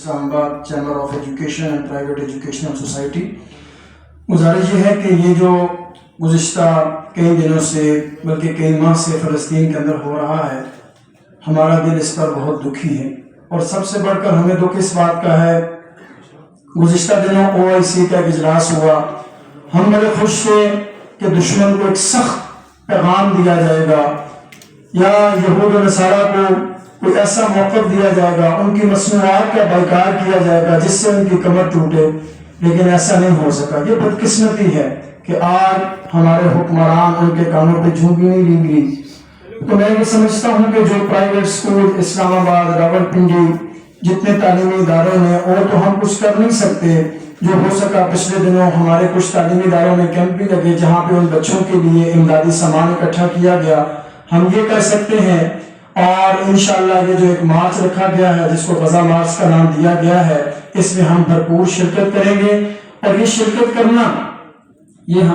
اسلام آباد chamber of education and private educational society, گزارش یہ ہے کہ یہ جو گزشتہ کئی دنوں سے بلکہ کئی ماہ سے فلسطین کے اندر ہو رہا ہے، ہمارا دل اس پر بہت دکھی ہے، اور سب سے بڑھ کر ہمیں دکھ اس بات کا ہے، گزشتہ دنوں OIC کا ایک اجلاس ہوا، ہم بڑے خوش تھے کہ دشمن کو ایک سخت پیغام دیا جائے گا یا یہود و نصارہ کو کوئی ایسا موقف دیا جائے گا، ان کی مصنوعات کا بائیکاٹ کیا جائے گا جس سے ان کی کمر ٹوٹے، لیکن ایسا نہیں ہو سکا۔ یہ بدقسمتی ہے کہ آج ہمارے حکمران ان کے کانوں پہ جھونک بھی نہیں لی گئی۔ تو میں یہ سمجھتا ہوں کہ جو پرائیویٹ سکول اسلام آباد، راولپنڈی، جتنے تعلیمی اداروں میں، اور تو ہم کچھ کر نہیں سکتے، جو ہو سکا پچھلے دنوں ہمارے کچھ تعلیمی اداروں میں کیمپ بھی لگے جہاں پہ ان بچوں کے لیے امدادی سامان اکٹھا کیا گیا، ہم یہ کر سکتے ہیں۔ اور انشاءاللہ یہ جو ایک مارچ رکھا گیا ہے جس کو غزہ مارچ کا نام دیا گیا ہے، اس میں ہم بھرپور شرکت کریں گے، اور یہ شرکت کرنا یہ ہم